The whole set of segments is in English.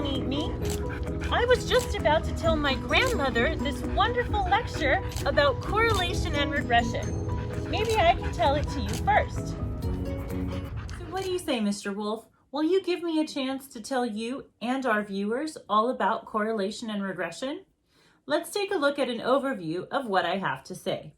meet me. I was just about to tell my grandmother this wonderful lecture about correlation and regression. Maybe I can tell it to you first. So what do you say, Mr. Wolf? Will you give me a chance to tell you and our viewers all about correlation and regression? Let's take a look at an overview of what I have to say.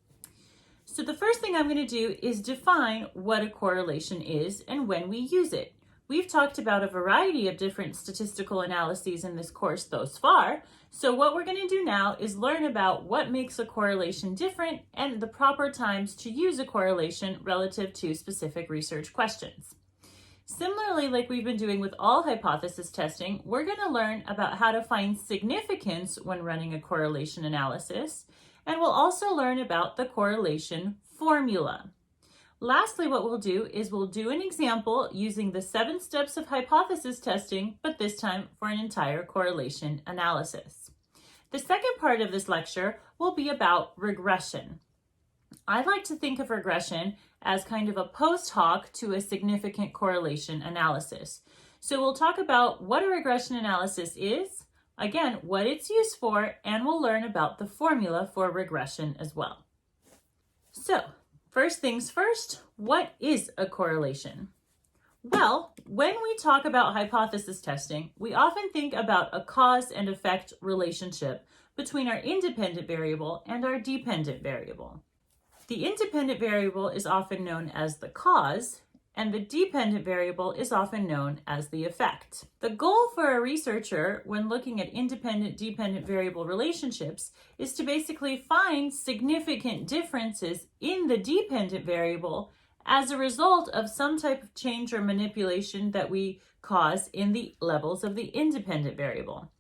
So the first thing I'm going to do is define what a correlation is and when we use it. We've talked about a variety of different statistical analyses in this course thus far, so what we're going to do now is learn about what makes a correlation different and the proper times to use a correlation relative to specific research questions. Similarly, like we've been doing with all hypothesis testing, we're going to learn about how to find significance when running a correlation analysis, and we'll also learn about the correlation formula. Lastly, what we'll do is we'll do an example using the 7 steps of hypothesis testing, but this time for an entire correlation analysis. The second part of this lecture will be about regression. I like to think of regression as kind of a post hoc to a significant correlation analysis. So we'll talk about what a regression analysis is, again, what it's used for, and we'll learn about the formula for regression as well. So, first things first, what is a correlation? Well, when we talk about hypothesis testing, we often think about a cause and effect relationship between our independent variable and our dependent variable. The independent variable is often known as the cause, and the dependent variable is often known as the effect. The goal for a researcher when looking at independent-dependent variable relationships is to basically find significant differences in the dependent variable as a result of some type of change or manipulation that we cause in the levels of the independent variable.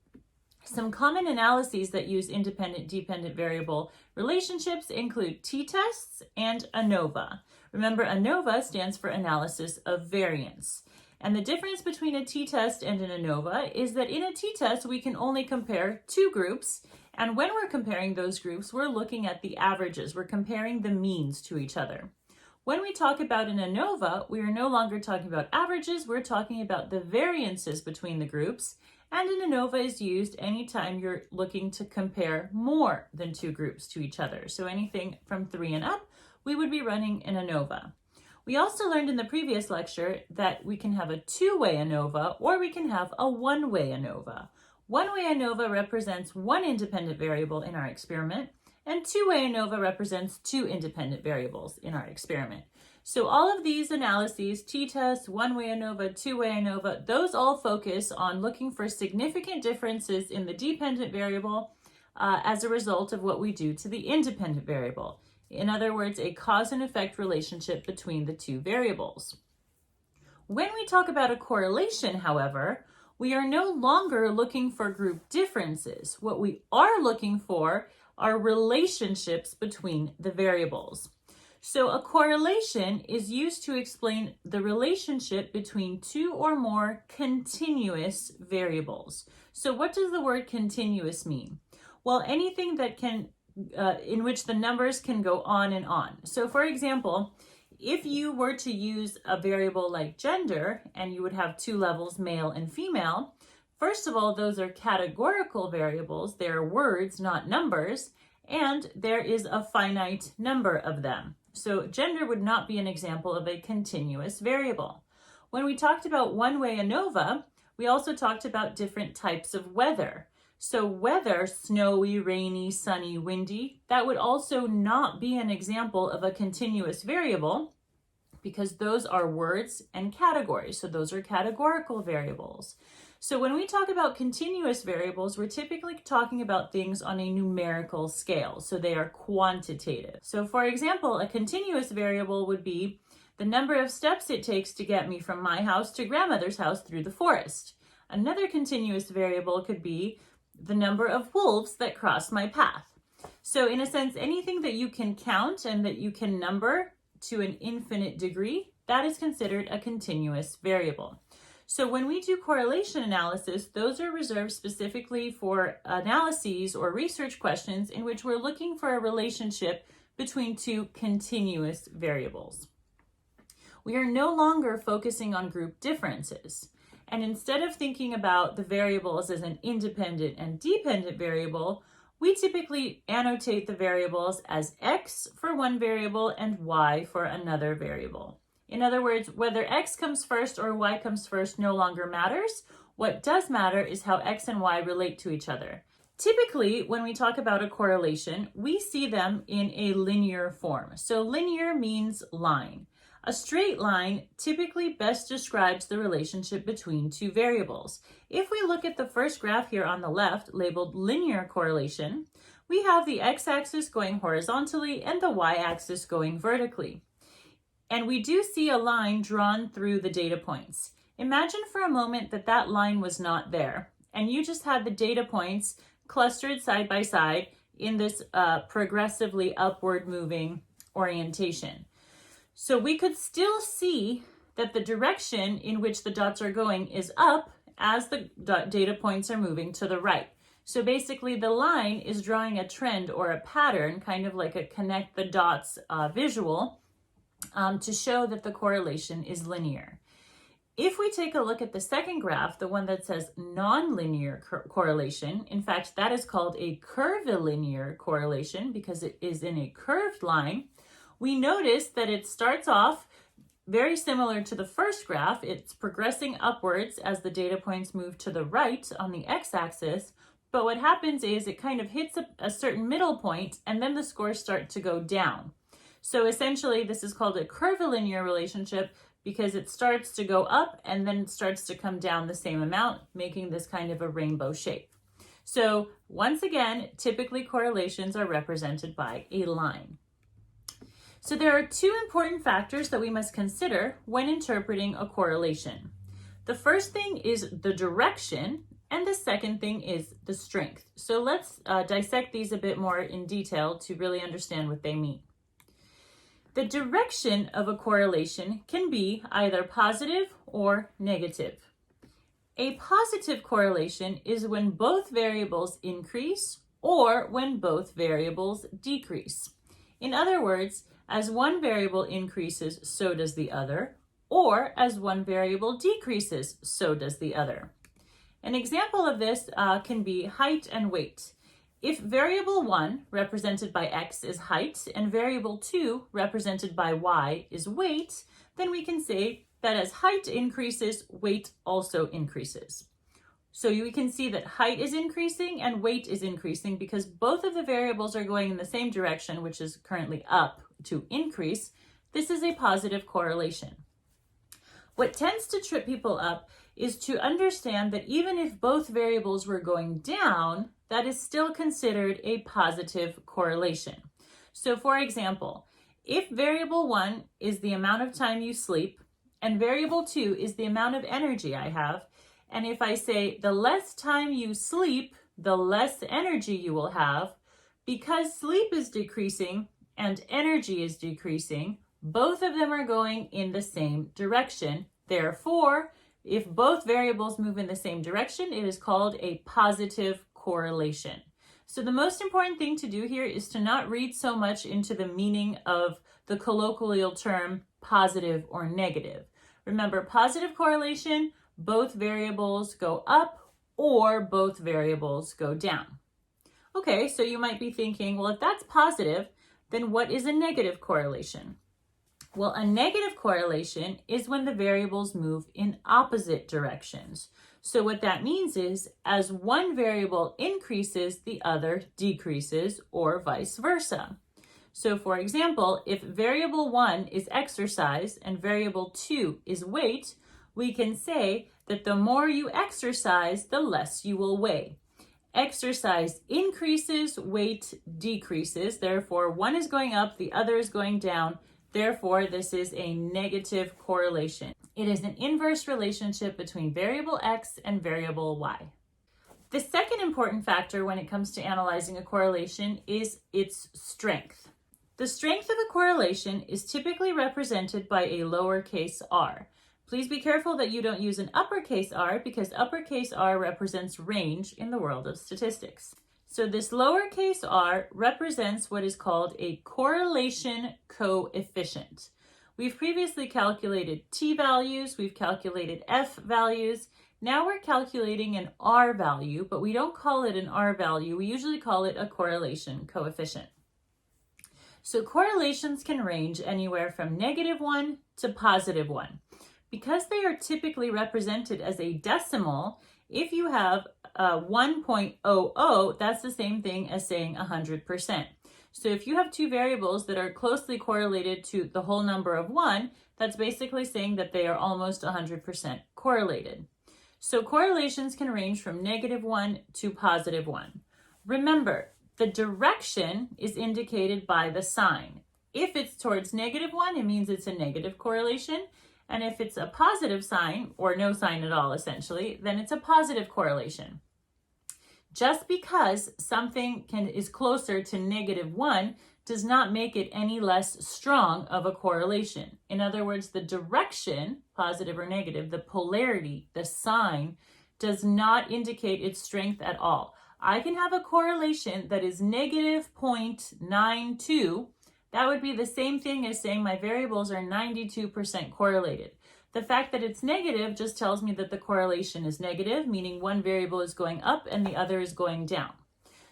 Some common analyses that use independent-dependent variable relationships include t-tests and ANOVA. Remember, ANOVA stands for analysis of variance. And the difference between a t-test and an ANOVA is that in a t-test, we can only compare 2 groups. And when we're comparing those groups, we're looking at the averages. We're comparing the means to each other. When we talk about an ANOVA, we are no longer talking about averages. We're talking about the variances between the groups. And an ANOVA is used anytime you're looking to compare more than 2 groups to each other. So anything from 3 and up, we would be running an ANOVA. We also learned in the previous lecture that we can have a 2-way ANOVA or we can have a 1-way ANOVA. 1-way ANOVA represents 1 independent variable in our experiment, and 2-way ANOVA represents 2 independent variables in our experiment. So all of these analyses, t-test, 1-way ANOVA, 2-way ANOVA, those all focus on looking for significant differences in the dependent variable as a result of what we do to the independent variable. In other words, a cause and effect relationship between the 2 variables. When we talk about a correlation, however, we are no longer looking for group differences. What we are looking for are relationships between the variables. So a correlation is used to explain the relationship between 2 or more continuous variables. So what does the word continuous mean? Well, anything that can, in which the numbers can go on and on. So for example, if you were to use a variable like gender and you would have 2 levels, male and female, first of all, those are categorical variables. They're words, not numbers, and there is a finite number of them. So gender would not be an example of a continuous variable. When we talked about 1-way ANOVA, we also talked about different types of weather. So weather, snowy, rainy, sunny, windy, that would also not be an example of a continuous variable because those are words and categories. So those are categorical variables. So when we talk about continuous variables, we're typically talking about things on a numerical scale. So they are quantitative. So for example, a continuous variable would be the number of steps it takes to get me from my house to grandmother's house through the forest. Another continuous variable could be the number of wolves that cross my path. So in a sense, anything that you can count and that you can number to an infinite degree, that is considered a continuous variable. So when we do correlation analysis, those are reserved specifically for analyses or research questions in which we're looking for a relationship between 2 continuous variables. We are no longer focusing on group differences. And instead of thinking about the variables as an independent and dependent variable, we typically annotate the variables as x for one variable and y for another variable. In other words, whether x comes first or y comes first no longer matters. What does matter is how x and y relate to each other. Typically, when we talk about a correlation, we see them in a linear form. So linear means line. A straight line typically best describes the relationship between two variables. If we look at the first graph here on the left, labeled linear correlation, we have the x-axis going horizontally and the y-axis going vertically. And we do see a line drawn through the data points. Imagine for a moment that that line was not there, and you just had the data points clustered side by side in this progressively upward moving orientation. So we could still see that the direction in which the dots are going is up as the data points are moving to the right. So basically the line is drawing a trend or a pattern, kind of like a connect the dots visual, to show that the correlation is linear. If we take a look at the second graph, the one that says nonlinear correlation, in fact, that is called a curvilinear correlation because it is in a curved line, we notice that it starts off very similar to the first graph. It's progressing upwards as the data points move to the right on the x-axis, but what happens is it kind of hits a certain middle point and then the scores start to go down. So essentially this is called a curvilinear relationship because it starts to go up and then it starts to come down the same amount, making this kind of a rainbow shape. So once again, typically correlations are represented by a line. So there are two important factors that we must consider when interpreting a correlation. The first thing is the direction, and the second thing is the strength. So let's dissect these a bit more in detail to really understand what they mean. The direction of a correlation can be either positive or negative. A positive correlation is when both variables increase or when both variables decrease. In other words, as one variable increases, so does the other, or as one variable decreases, so does the other. An example of this can be height and weight. If variable 1, represented by x, is height, and variable 2, represented by y, is weight, then we can say that as height increases, weight also increases. So we can see that height is increasing and weight is increasing because both of the variables are going in the same direction, which is currently up to increase. This is a positive correlation. What tends to trip people up is to understand that even if both variables were going down, that is still considered a positive correlation. So for example, if variable 1 is the amount of time you sleep and variable 2 is the amount of energy I have, and if I say the less time you sleep, the less energy you will have, because sleep is decreasing and energy is decreasing, both of them are going in the same direction. Therefore, if both variables move in the same direction, it is called a positive correlation. So the most important thing to do here is to not read so much into the meaning of the colloquial term positive or negative. Remember, positive correlation, both variables go up or both variables go down. Okay, so you might be thinking, well, if that's positive, then what is a negative correlation? Well, a negative correlation is when the variables move in opposite directions. So what that means is as one variable increases, the other decreases, or vice versa. So for example, if variable 1 is exercise and variable 2 is weight, we can say that the more you exercise, the less you will weigh. Exercise increases, weight decreases. Therefore, one is going up, the other is going down. Therefore, this is a negative correlation. It is an inverse relationship between variable x and variable y. The second important factor when it comes to analyzing a correlation is its strength. The strength of a correlation is typically represented by a lowercase r. Please be careful that you don't use an uppercase r because uppercase r represents range in the world of statistics. So this lowercase r represents what is called a correlation coefficient. We've previously calculated t values, we've calculated f values. Now we're calculating an r value, but we don't call it an r value. We usually call it a correlation coefficient. So correlations can range anywhere from -1 to +1. Because they are typically represented as a decimal, if you have 1.00, that's the same thing as saying 100%. So if you have two variables that are closely correlated to the whole number of 1, that's basically saying that they are almost 100% correlated. So correlations can range from -1 to +1. Remember, the direction is indicated by the sign. If it's towards -1, it means it's a negative correlation. And if it's a positive sign, or no sign at all essentially, then it's a positive correlation. Just because something is closer to -1 does not make it any less strong of a correlation. In other words, the direction, positive or negative, the polarity, the sign, does not indicate its strength at all. I can have a correlation that is -0.92. That would be the same thing as saying my variables are 92% correlated. The fact that it's negative just tells me that the correlation is negative, meaning one variable is going up and the other is going down.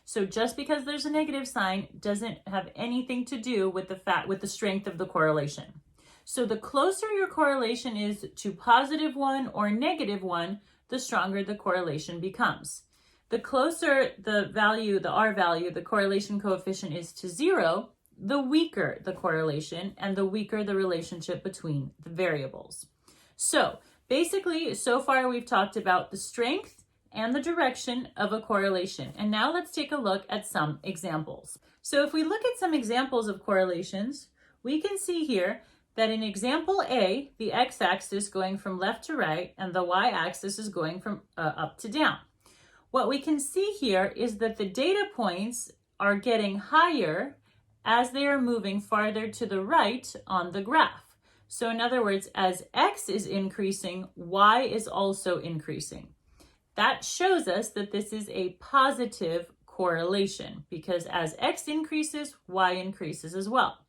So just because there's a negative sign doesn't have anything to do with the strength of the correlation. So the closer your correlation is to +1 or -1, the stronger the correlation becomes. The closer the value, the R value, the correlation coefficient is to 0, the weaker the correlation and the weaker the relationship between the variables. So basically, so far we've talked about the strength and the direction of a correlation. And now let's take a look at some examples. So if we look at some examples of correlations, we can see here that in example A, the x-axis going from left to right and the y-axis is going from up to down. What we can see here is that the data points are getting higher as they are moving farther to the right on the graph. So in other words, as x is increasing, y is also increasing. That shows us that this is a positive correlation because as x increases, y increases as well.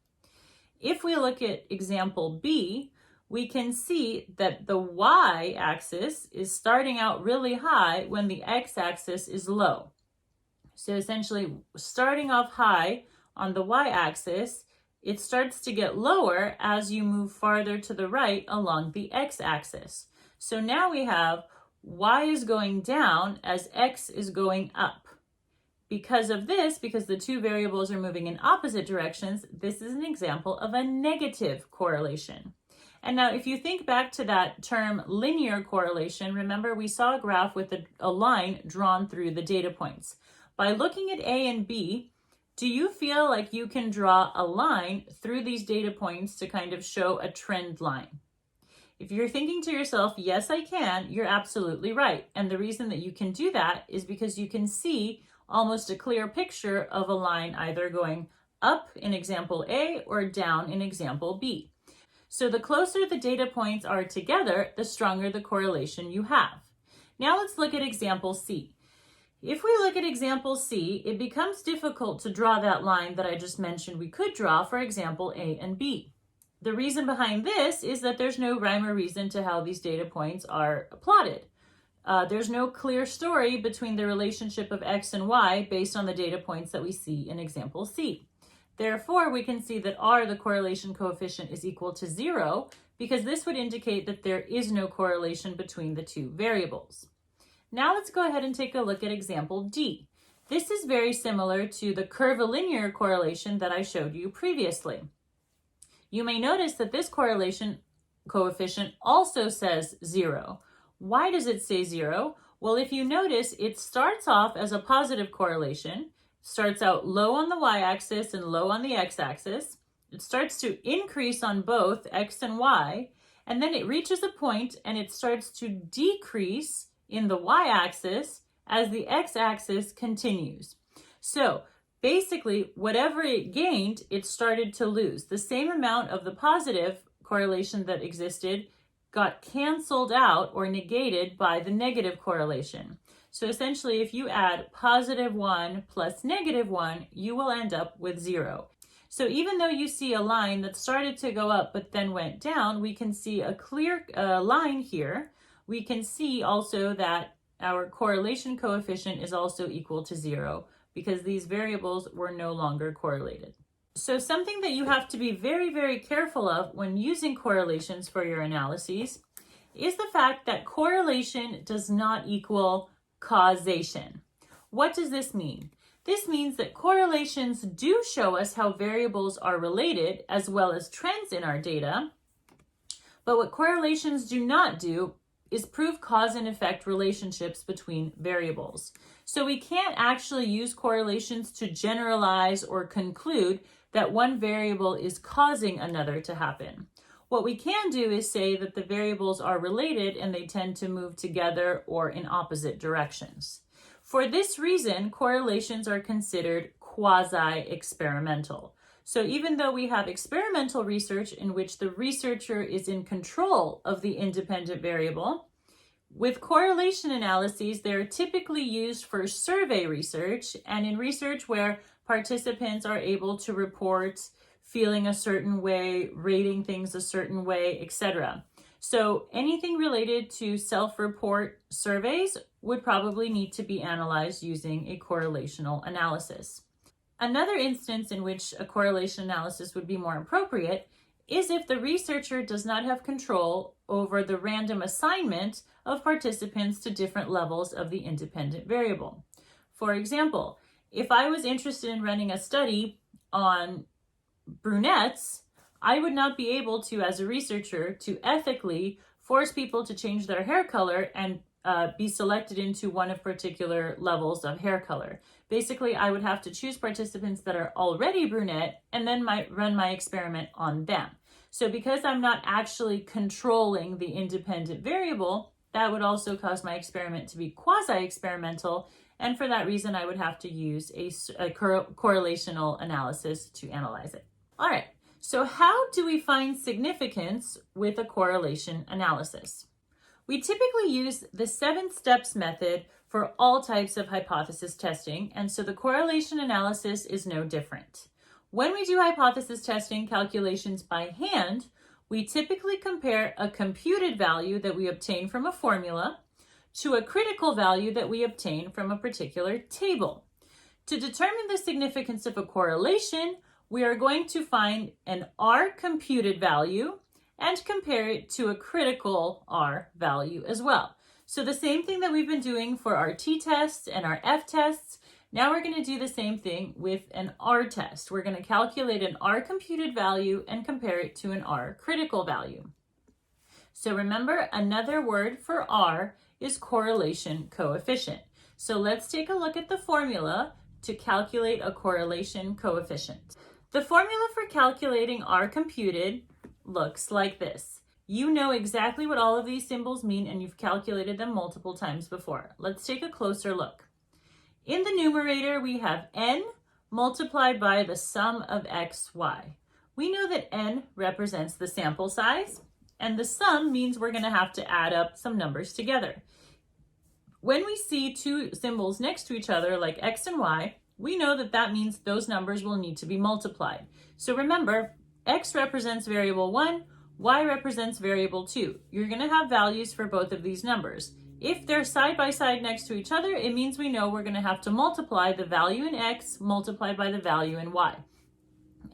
If we look at example B, we can see that the y-axis is starting out really high when the x-axis is low. So essentially, starting off high on the y-axis, it starts to get lower as you move farther to the right along the x-axis. So now we have y is going down as x is going up. Because of this, because the two variables are moving in opposite directions, this is an example of a negative correlation. And now if you think back to that term linear correlation, remember we saw a graph with a line drawn through the data points. By looking at A and B, do you feel like you can draw a line through these data points to kind of show a trend line? If you're thinking to yourself, yes, I can, you're absolutely right. And the reason that you can do that is because you can see almost a clear picture of a line either going up in example A or down in example B. So the closer the data points are together, the stronger the correlation you have. Now let's look at example C. If we look at example C, it becomes difficult to draw that line that I just mentioned we could draw for example A and B. The reason behind this is that there's no rhyme or reason to how these data points are plotted. There's no clear story between the relationship of X and Y based on the data points that we see in example C. Therefore, we can see that R, the correlation coefficient, is equal to 0 because this would indicate that there is no correlation between the two variables. Now let's go ahead and take a look at example D. This is very similar to the curvilinear correlation that I showed you previously. You may notice that this correlation coefficient also says 0. Why does it say 0? Well, if you notice, it starts off as a positive correlation, starts out low on the y-axis and low on the x-axis. It starts to increase on both x and y, and then it reaches a point and it starts to decrease in the y-axis as the x-axis continues. So basically, whatever it gained, it started to lose. The same amount of the positive correlation that existed got canceled out or negated by the negative correlation. So essentially, if you add +1 plus -1, you will end up with 0. So even though you see a line that started to go up but then went down, we can see a clear line here. We can see also that our correlation coefficient is also equal to 0 because these variables were no longer correlated. So something that you have to be very, very careful of when using correlations for your analyses is the fact that correlation does not equal causation. What does this mean? This means that correlations do show us how variables are related as well as trends in our data, but what correlations do not do is prove cause and effect relationships between variables. So we can't actually use correlations to generalize or conclude that one variable is causing another to happen. What we can do is say that the variables are related and they tend to move together or in opposite directions. For this reason, correlations are considered quasi-experimental. So even though we have experimental research in which the researcher is in control of the independent variable, with correlation analyses, they're typically used for survey research and in research where participants are able to report feeling a certain way, rating things a certain way, etc. So anything related to self-report surveys would probably need to be analyzed using a correlational analysis. Another instance in which a correlation analysis would be more appropriate is if the researcher does not have control over the random assignment of participants to different levels of the independent variable. For example, if I was interested in running a study on brunettes, I would not be able to, as a researcher, to ethically force people to change their hair color and be selected into one of particular levels of hair color. Basically, I would have to choose participants that are already brunette and then run my experiment on them. So because I'm not actually controlling the independent variable, that would also cause my experiment to be quasi-experimental. And for that reason, I would have to use a correlational analysis to analyze it. All right, so how do we find significance with a correlation analysis? We typically use the 7 steps method for all types of hypothesis testing, and so the correlation analysis is no different. When we do hypothesis testing calculations by hand, we typically compare a computed value that we obtain from a formula to a critical value that we obtain from a particular table. To determine the significance of a correlation, we are going to find an R computed value and compare it to a critical R value as well. So the same thing that we've been doing for our t-tests and our f-tests, now we're going to do the same thing with an R test. We're going to calculate an R computed value and compare it to an R critical value. So remember, another word for R is correlation coefficient. So let's take a look at the formula to calculate a correlation coefficient. The formula for calculating R computed looks like this. You know exactly what all of these symbols mean and you've calculated them multiple times before. Let's take a closer look. In the numerator, we have n multiplied by the sum of x, y. We know that n represents the sample size, and the sum means we're going to have to add up some numbers together. When we see two symbols next to each other, like x and y, we know that that means those numbers will need to be multiplied. So remember, x represents variable 1, y represents variable 2. You're going to have values for both of these numbers. If they're side by side next to each other, it means we know we're going to have to multiply the value in x multiplied by the value in y.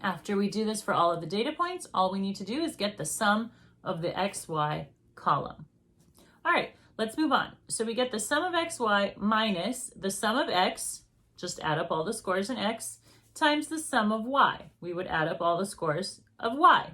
After we do this for all of the data points, all we need to do is get the sum of the xy column. All right, let's move on. So we get the sum of xy minus the sum of x, just add up all the scores in x, times the sum of y. We would add up all the scores of y.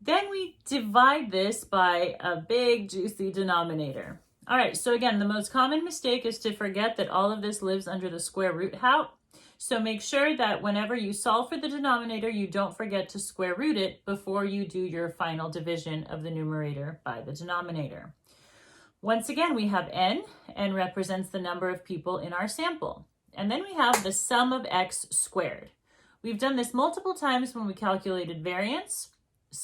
Then we divide this by a big juicy denominator. All right, so again, the most common mistake is to forget that all of this lives under the square root hat. So make sure that whenever you solve for the denominator, you don't forget to square root it before you do your final division of the numerator by the denominator. Once again, we have n represents the number of people in our sample. And then we have the sum of x squared. We've done this multiple times when we calculated variance.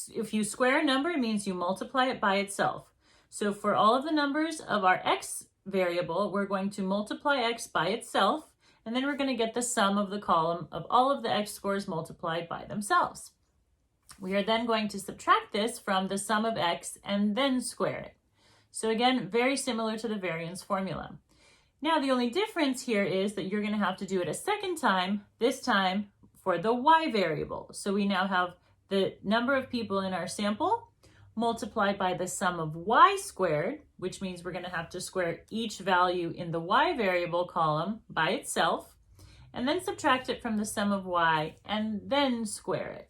If you square a number, it means you multiply it by itself. So for all of the numbers of our x variable, we're going to multiply x by itself, and then we're going to get the sum of the column of all of the x scores multiplied by themselves. We are then going to subtract this from the sum of x and then square it. So again, very similar to the variance formula. Now the only difference here is that you're going to have to do it a second time, this time for the y variable. So we now have the number of people in our sample multiplied by the sum of y squared, which means we're going to have to square each value in the y variable column by itself, and then subtract it from the sum of y and then square it.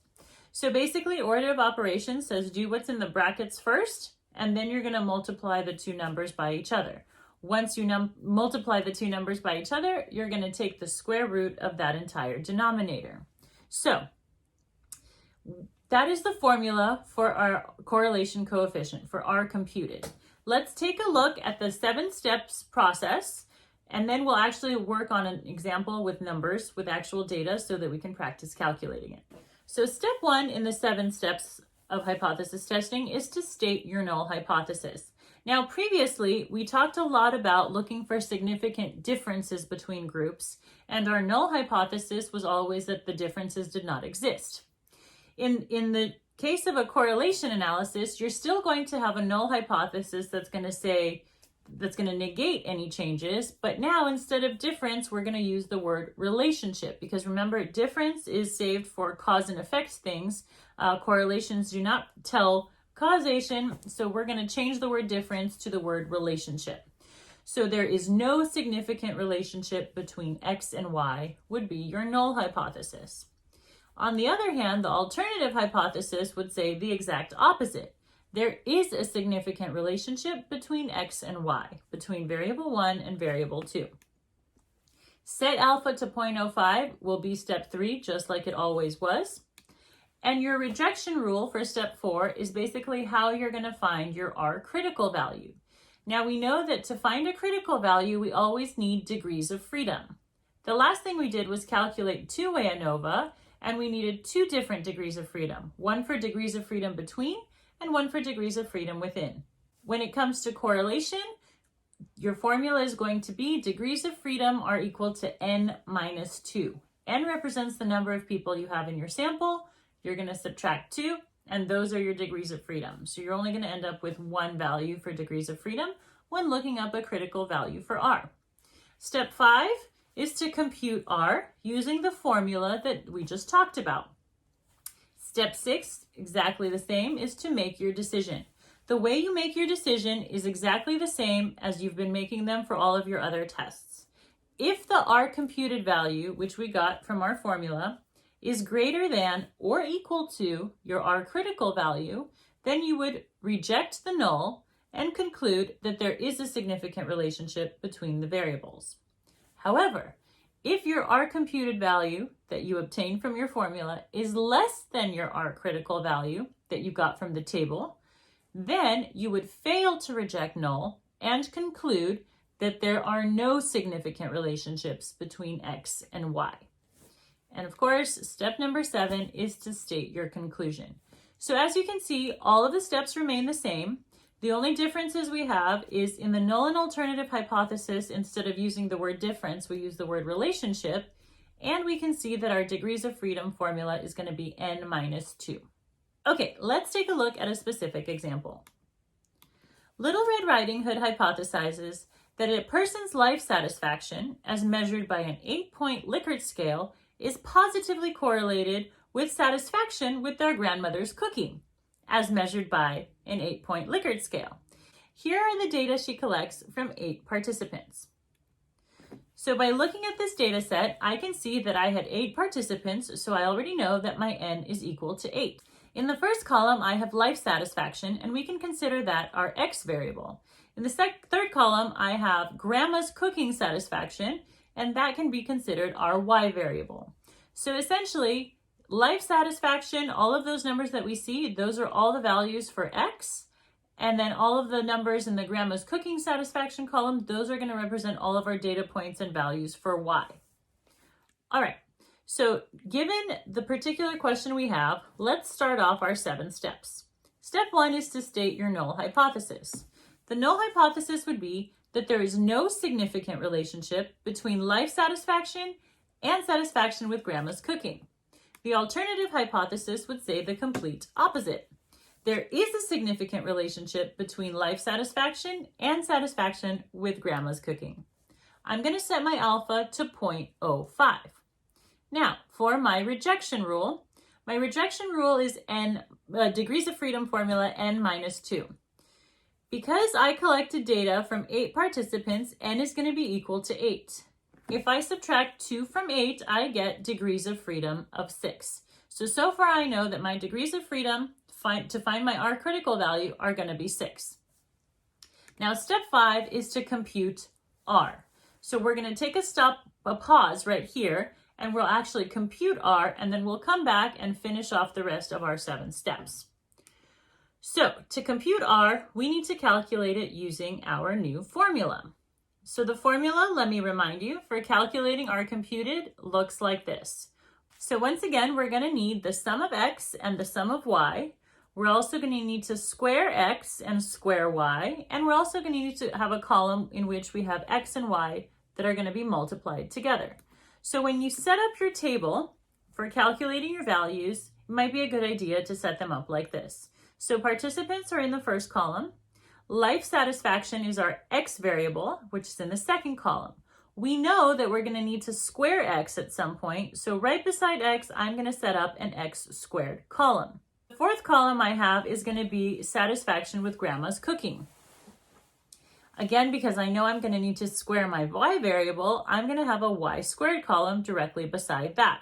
So basically, order of operations says do what's in the brackets first, and then you're going to multiply the two numbers by each other. Once you multiply the two numbers by each other, you're going to take the square root of that entire denominator. So that is the formula for our correlation coefficient, for R computed. Let's take a look at the 7 steps process, and then we'll actually work on an example with numbers, with actual data, so that we can practice calculating it. So step 1 in the 7 steps of hypothesis testing is to state your null hypothesis. Now, previously, we talked a lot about looking for significant differences between groups, and our null hypothesis was always that the differences did not exist. In the case of a correlation analysis, you're still going to have a null hypothesis that's going to negate any changes, but now instead of difference, we're going to use the word relationship, because remember, difference is saved for cause and effect things. Correlations do not tell causation, so we're going to change the word difference to the word relationship. So there is no significant relationship between x and y would be your null hypothesis. On the other hand, the alternative hypothesis would say the exact opposite. There is a significant relationship between x and y, between variable 1 and variable 2. Set alpha to 0.05 will be step 3, just like it always was. And your rejection rule for step 4 is basically how you're going to find your R critical value. Now we know that to find a critical value, we always need degrees of freedom. The last thing we did was calculate two-way ANOVA, and we needed 2 different degrees of freedom, one for degrees of freedom between and one for degrees of freedom within. When it comes to correlation, your formula is going to be degrees of freedom are equal to n minus 2. N represents the number of people you have in your sample. You're going to subtract 2, and those are your degrees of freedom. So you're only going to end up with 1 value for degrees of freedom when looking up a critical value for R. Step 5 is to compute R using the formula that we just talked about. Step 6, exactly the same, is to make your decision. The way you make your decision is exactly the same as you've been making them for all of your other tests. If the R computed value, which we got from our formula, is greater than or equal to your R critical value, then you would reject the null and conclude that there is a significant relationship between the variables. However, if your R computed value that you obtain from your formula is less than your R critical value that you got from the table, then you would fail to reject null and conclude that there are no significant relationships between X and Y. And of course, step number 7 is to state your conclusion. So as you can see, all of the steps remain the same. The only differences we have is in the null and alternative hypothesis, instead of using the word difference, we use the word relationship. And we can see that our degrees of freedom formula is going to be n minus 2. Okay, let's take a look at a specific example. Little Red Riding Hood hypothesizes that a person's life satisfaction, as measured by an 8-point Likert scale, is positively correlated with satisfaction with their grandmother's cooking, as measured by an 8-point Likert scale. Here are the data she collects from 8 participants. So by looking at this data set, I can see that I had 8 participants, so I already know that my n is equal to 8. In the first column, I have life satisfaction, and we can consider that our x variable. In the third column, I have grandma's cooking satisfaction, and that can be considered our y variable. So essentially, life satisfaction, all of those numbers that we see, those are all the values for x, and then all of the numbers in the grandma's cooking satisfaction column, those are going to represent all of our data points and values for y. All right, so given the particular question we have, let's start off our 7 steps. Step 1 is to state your null hypothesis. The null hypothesis would be that there is no significant relationship between life satisfaction and satisfaction with grandma's cooking. The alternative hypothesis would say the complete opposite. There is a significant relationship between life satisfaction and satisfaction with grandma's cooking. I'm going to set my alpha to 0.05. Now, for my rejection rule is n degrees of freedom formula n minus 2. Because I collected data from 8 participants, n is going to be equal to 8. If I subtract 2 from 8, I get degrees of freedom of 6. So far I know that my degrees of freedom to find my R critical value are going to be 6. Now step 5 is to compute R. So we're going to take a pause right here, and we'll actually compute R, and then we'll come back and finish off the rest of our 7 steps. So to compute R, we need to calculate it using our new formula. So the formula, let me remind you, for calculating R computed looks like this. So once again, we're going to need the sum of X and the sum of Y. We're also going to need to square X and square Y. And we're also going to need to have a column in which we have X and Y that are going to be multiplied together. So when you set up your table for calculating your values, it might be a good idea to set them up like this. So participants are in the first column. Life satisfaction is our X variable, which is in the second column. We know that we're going to need to square X at some point. So right beside X, I'm going to set up an X squared column. The fourth column I have is going to be satisfaction with grandma's cooking. Again, because I know I'm going to need to square my Y variable, I'm going to have a Y squared column directly beside that.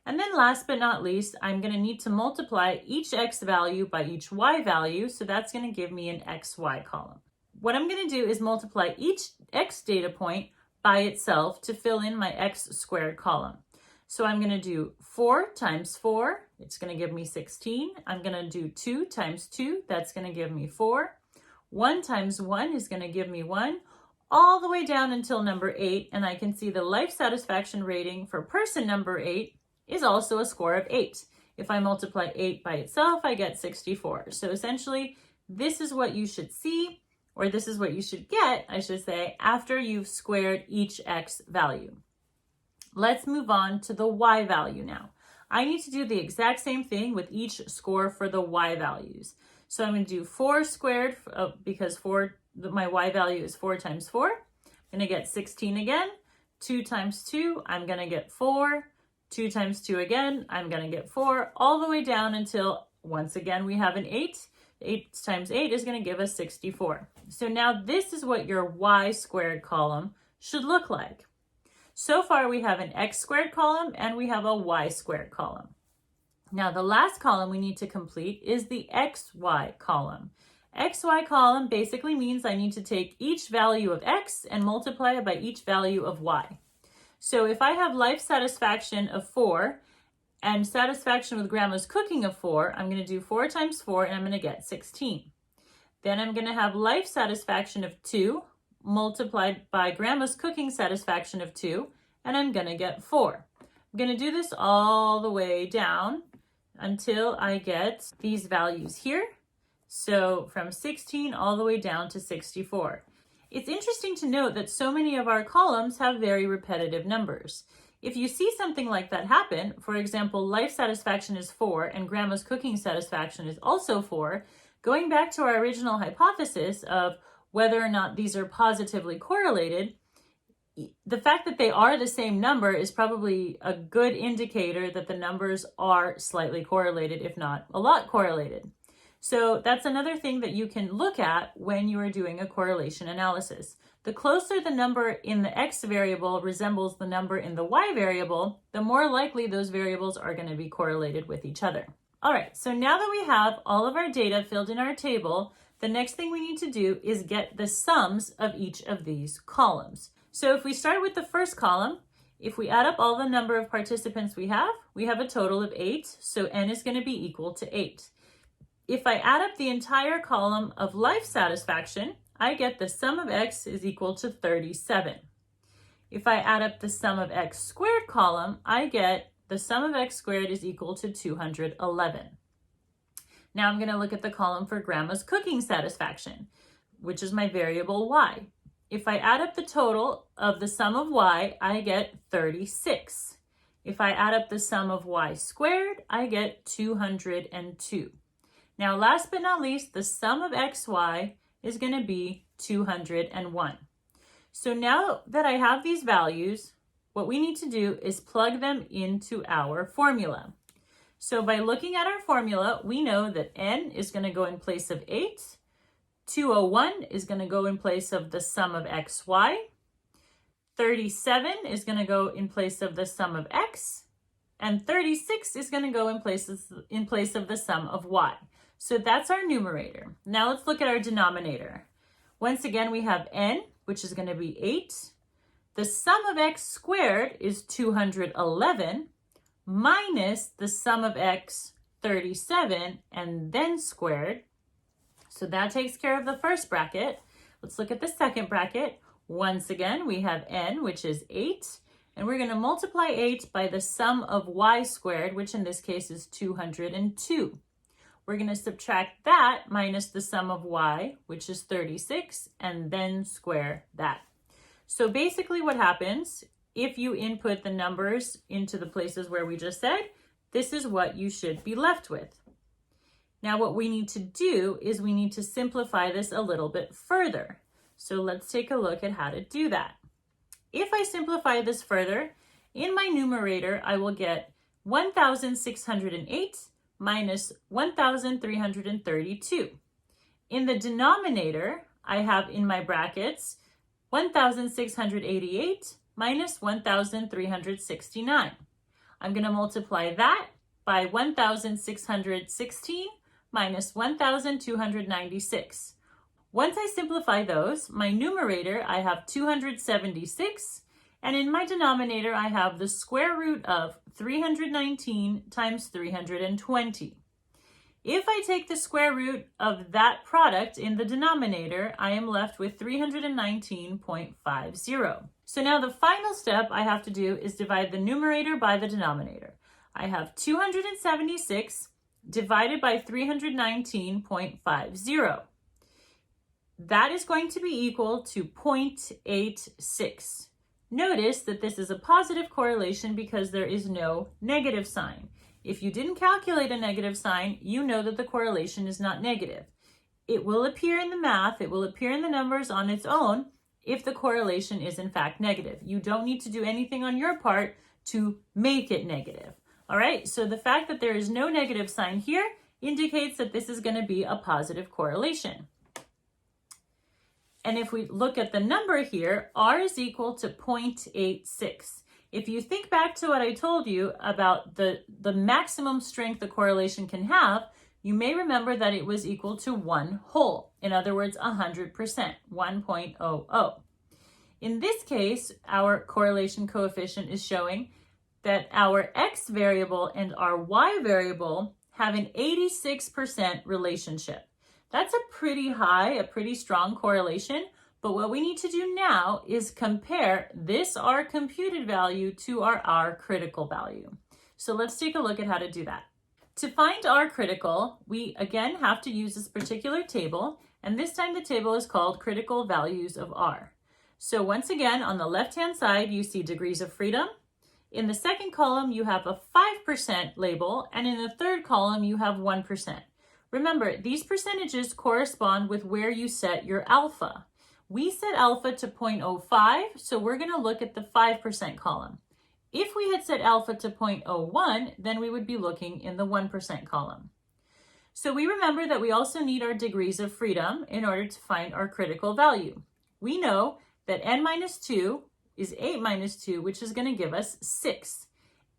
And then last but not least, I'm going to need to multiply each X value by each Y value, so that's going to give me an XY column. What I'm going to do is multiply each X data point by itself to fill in my X squared column. So I'm going to do 4 times 4, it's going to give me 16. I'm going to do 2 times 2, that's going to give me 4. 1 times 1 is going to give me 1, all the way down until number 8, and I can see the life satisfaction rating for person number 8 is also a score of 8. If I multiply 8 by itself, I get 64. So essentially, this is what you should see, or this is what you should get, I should say, after you've squared each X value. Let's move on to the Y value now. I need to do the exact same thing with each score for the Y values. So I'm going to do 4 squared because my Y value is 4 times 4. I'm going to get 16 again. 2 times 2, I'm going to get 4. 2 times 2 again, I'm going to get 4, all the way down until, once again, we have an 8. 8 times 8 is going to give us 64. So now this is what your Y squared column should look like. So far, we have an X squared column and we have a Y squared column. Now, the last column we need to complete is the XY column. XY column basically means I need to take each value of X and multiply it by each value of Y. So if I have life satisfaction of 4 and satisfaction with grandma's cooking of 4, I'm going to do 4 times 4 and I'm going to get 16. Then I'm going to have life satisfaction of 2 multiplied by grandma's cooking satisfaction of 2, and I'm going to get 4. I'm going to do this all the way down until I get these values here. So from 16 all the way down to 64. It's interesting to note that so many of our columns have very repetitive numbers. If you see something like that happen, for example, life satisfaction is 4 and grandma's cooking satisfaction is also 4, going back to our original hypothesis of whether or not these are positively correlated, the fact that they are the same number is probably a good indicator that the numbers are slightly correlated, if not a lot correlated. So that's another thing that you can look at when you are doing a correlation analysis. The closer the number in the X variable resembles the number in the Y variable, the more likely those variables are going to be correlated with each other. All right, so now that we have all of our data filled in our table, the next thing we need to do is get the sums of each of these columns. So if we start with the first column, if we add up all the number of participants we have a total of 8, so n is going to be equal to 8. If I add up the entire column of life satisfaction, I get the sum of X is equal to 37. If I add up the sum of X squared column, I get the sum of X squared is equal to 211. Now I'm going to look at the column for grandma's cooking satisfaction, which is my variable Y. if I add up the total of the sum of y, I get 36. If I add up the sum of y squared, I get 202. Now, last but not least, the sum of xy is going to be 201. So now that I have these values, what we need to do is plug them into our formula. So by looking at our formula, we know that n is going to go in place of 8, 201 is going to go in place of the sum of xy, 37 is going to go in place of the sum of x, and 36 is going to go in place of the sum of y. So that's our numerator. Now let's look at our denominator. Once again, we have n, which is going to be 8. The sum of x squared is 211 minus the sum of x, 37, and then squared. So that takes care of the first bracket. Let's look at the second bracket. Once again, we have n, which is 8, and we're going to multiply 8 by the sum of y squared, which in this case is 202. We're going to subtract that minus the sum of y, which is 36, and then square that. So basically what happens, if you input the numbers into the places where we just said, this is what you should be left with. Now what we need to do is we need to simplify this a little bit further. So let's take a look at how to do that. If I simplify this further, in my numerator, I will get 1,608 minus 1,332. In the denominator, I have in my brackets 1,688 minus 1,369. I'm going to multiply that by 1,616 minus 1,296. Once I simplify those, my numerator, I have 276, and in my denominator, I have the square root of 319 times 320. If I take the square root of that product in the denominator, I am left with 319.50. So now the final step I have to do is divide the numerator by the denominator. I have 276 divided by 319.50. That is going to be equal to 0.86. Notice that this is a positive correlation because there is no negative sign. If you didn't calculate a negative sign, you know that the correlation is not negative. It will appear in the math, it will appear in the numbers on its own if the correlation is in fact negative. You don't need to do anything on your part to make it negative. All right, so the fact that there is no negative sign here indicates that this is going to be a positive correlation. And if we look at the number here, R is equal to 0.86. If you think back to what I told you about the maximum strength the correlation can have, you may remember that it was equal to 1 whole. In other words, 100%, 1.00. In this case, our correlation coefficient is showing that our x variable and our y variable have an 86% relationship. That's a pretty high, a pretty strong correlation, but what we need to do now is compare this R computed value to our R critical value. So let's take a look at how to do that. To find R critical, we again have to use this particular table, and this time the table is called critical values of R. So once again, on the left-hand side, you see degrees of freedom. In the second column, you have a 5% label, and in the third column, you have 1%. Remember, these percentages correspond with where you set your alpha. We set alpha to 0.05, so we're going to look at the 5% column. If we had set alpha to 0.01, then we would be looking in the 1% column. So we remember that we also need our degrees of freedom in order to find our critical value. We know that n minus 2 is 8 minus 2, which is going to give us 6.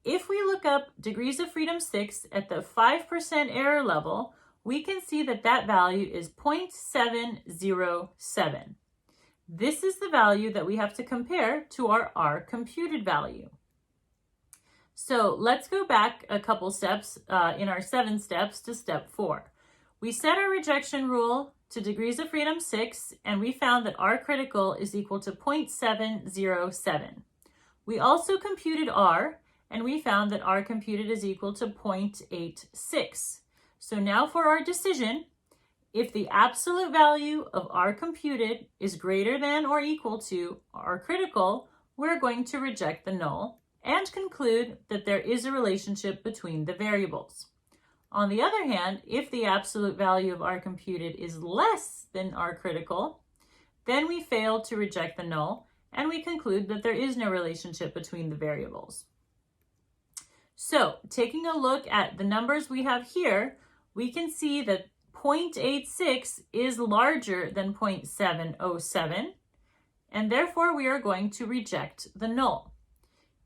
If we look up degrees of freedom 6 at the 5% error level, we can see that that value is 0.707. This is the value that we have to compare to our R computed value. So let's go back a couple steps in our 7 steps to step 4. We set our rejection rule to degrees of freedom 6, and we found that R critical is equal to 0.707. We also computed R, and we found that R computed is equal to 0.86. So now for our decision, if the absolute value of R computed is greater than or equal to R critical, we're going to reject the null and conclude that there is a relationship between the variables. On the other hand, if the absolute value of R computed is less than R critical, then we fail to reject the null and we conclude that there is no relationship between the variables. So, taking a look at the numbers we have here, we can see that 0.86 is larger than 0.707, and therefore we are going to reject the null.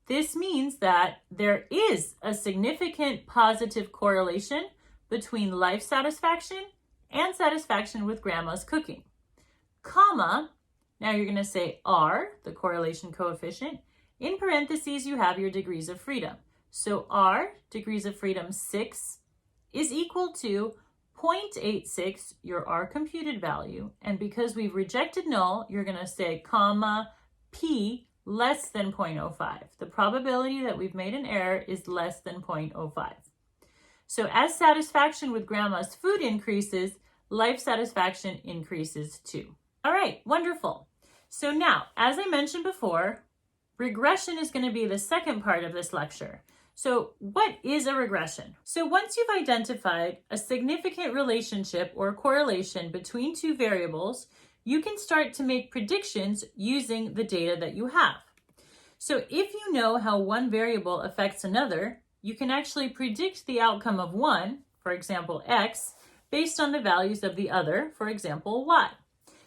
This means that there is a significant positive correlation between life satisfaction and satisfaction with grandma's cooking. Comma, now you're going to say R, the correlation coefficient. In parentheses, you have your degrees of freedom. So R, degrees of freedom 6, is equal to 0.86, your R computed value. And because we've rejected null, you're going to say comma P less than 0.05. The probability that we've made an error is less than 0.05. So as satisfaction with grandma's food increases, life satisfaction increases too. All right, wonderful. So now, as I mentioned before, regression is going to be the second part of this lecture. So what is a regression? So once you've identified a significant relationship or correlation between two variables, you can start to make predictions using the data that you have. So if you know how one variable affects another, you can actually predict the outcome of one, for example, X, based on the values of the other, for example, Y.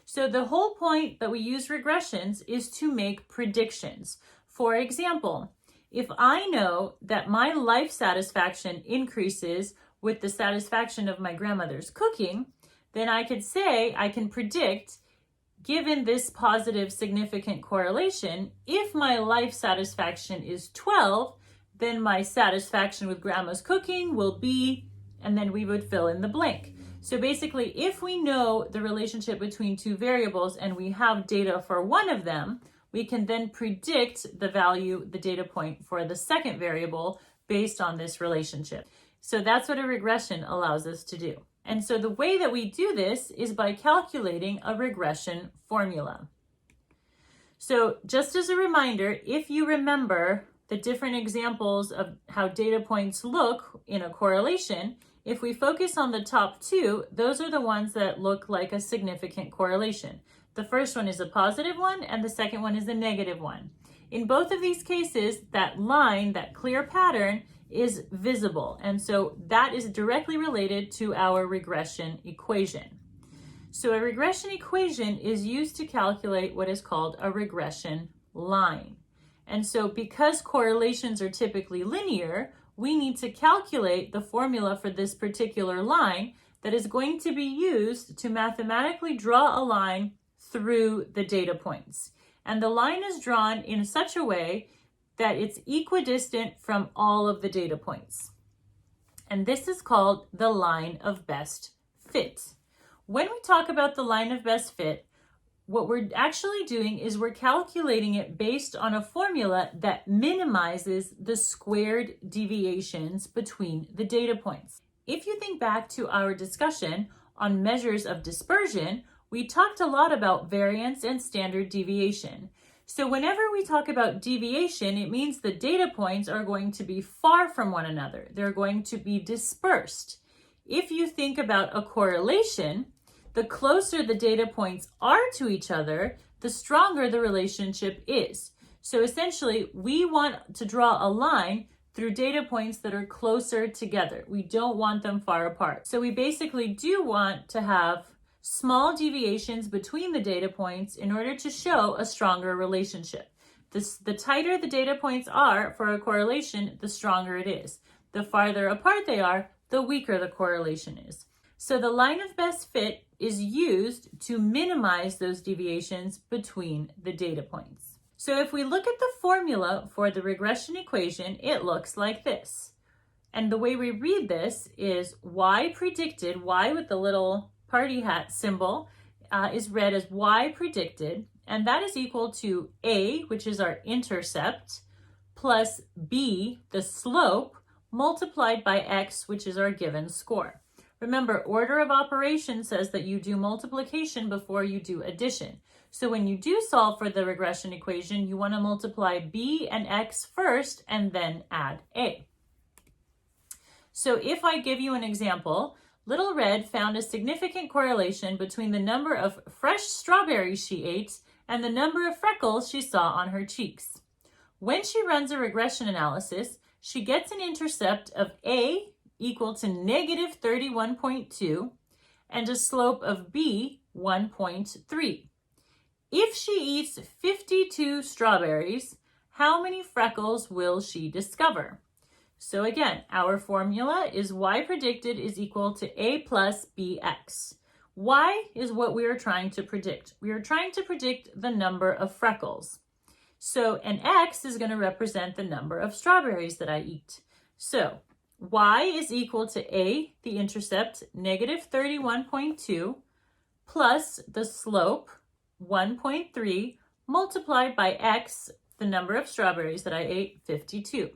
So the whole point that we use regressions is to make predictions. For example, if I know that my life satisfaction increases with the satisfaction of my grandmother's cooking, then I could say I can predict, given this positive significant correlation, if my life satisfaction is 12, then my satisfaction with grandma's cooking will be, and then we would fill in the blank. So basically, if we know the relationship between two variables and we have data for one of them, we can then predict the value, the data point for the second variable based on this relationship. So that's what a regression allows us to do. And so the way that we do this is by calculating a regression formula. So just as a reminder, if you remember the different examples of how data points look in a correlation, if we focus on the top two, those are the ones that look like a significant correlation. The first one is a positive one and the second one is a negative one. In both of these cases, that line, that clear pattern, is visible. And so that is directly related to our regression equation. So a regression equation is used to calculate what is called a regression line. And so because correlations are typically linear, we need to calculate the formula for this particular line that is going to be used to mathematically draw a line through the data points. And the line is drawn in such a way that it's equidistant from all of the data points. And this is called the line of best fit. When we talk about the line of best fit, what we're actually doing is we're calculating it based on a formula that minimizes the squared deviations between the data points. If you think back to our discussion on measures of dispersion, we talked a lot about variance and standard deviation. So whenever we talk about deviation, it means the data points are going to be far from one another. They're going to be dispersed. If you think about a correlation, the closer the data points are to each other, the stronger the relationship is. So essentially, we want to draw a line through data points that are closer together. We don't want them far apart. So we basically do want to have small deviations between the data points in order to show a stronger relationship. The tighter the data points are for a correlation, the stronger it is. The farther apart they are, the weaker the correlation is. So the line of best fit is used to minimize those deviations between the data points. So if we look at the formula for the regression equation, it looks like this. And the way we read this is y predicted, y with the little party hat symbol, is read as y predicted, and that is equal to a, which is our intercept, plus b, the slope, multiplied by x, which is our given score. Remember, order of operation says that you do multiplication before you do addition. So when you do solve for the regression equation, you want to multiply b and x first and then add a. So if I give you an example, Little Red found a significant correlation between the number of fresh strawberries she ate and the number of freckles she saw on her cheeks. When she runs a regression analysis, she gets an intercept of a equal to negative 31.2 and a slope of b 1.3. If she eats 52 strawberries, how many freckles will she discover? So again, our formula is y predicted is equal to a plus bx. Y is what we are trying to predict. We are trying to predict the number of freckles. So an x is going to represent the number of strawberries that I eat. So y is equal to a, the intercept, negative 31.2, plus the slope, 1.3, multiplied by x, the number of strawberries that I ate, 52.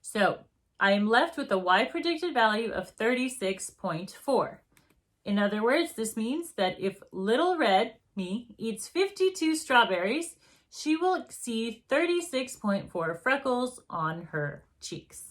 So I am left with a y predicted value of 36.4. In other words, this means that if Little Red, me, eats 52 strawberries, she will see 36.4 freckles on her cheeks.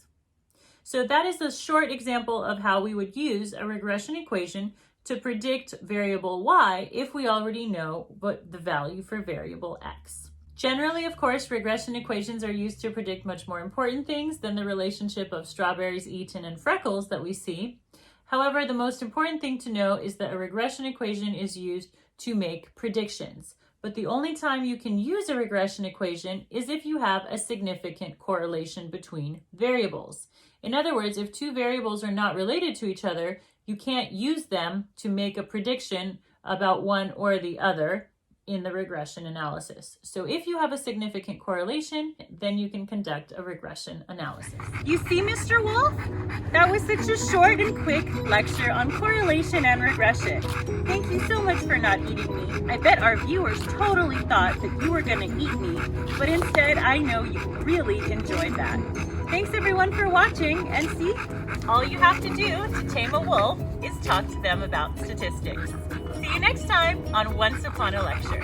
So that is a short example of how we would use a regression equation to predict variable y if we already know what the value for variable x. Generally, of course, regression equations are used to predict much more important things than the relationship of strawberries eaten and freckles that we see. However, the most important thing to know is that a regression equation is used to make predictions. But the only time you can use a regression equation is if you have a significant correlation between variables. In other words, if two variables are not related to each other, you can't use them to make a prediction about one or the other in the regression analysis. So if you have a significant correlation, then you can conduct a regression analysis. You see, Mr. Wolf? That was such a short and quick lecture on correlation and regression. Thank you so much for not eating me. I bet our viewers totally thought that you were going to eat me, but instead I know you really enjoyed that. Thanks everyone for watching, and see, All you have to do to tame a wolf is talk to them about statistics. See you next time on Once Upon a Lecture.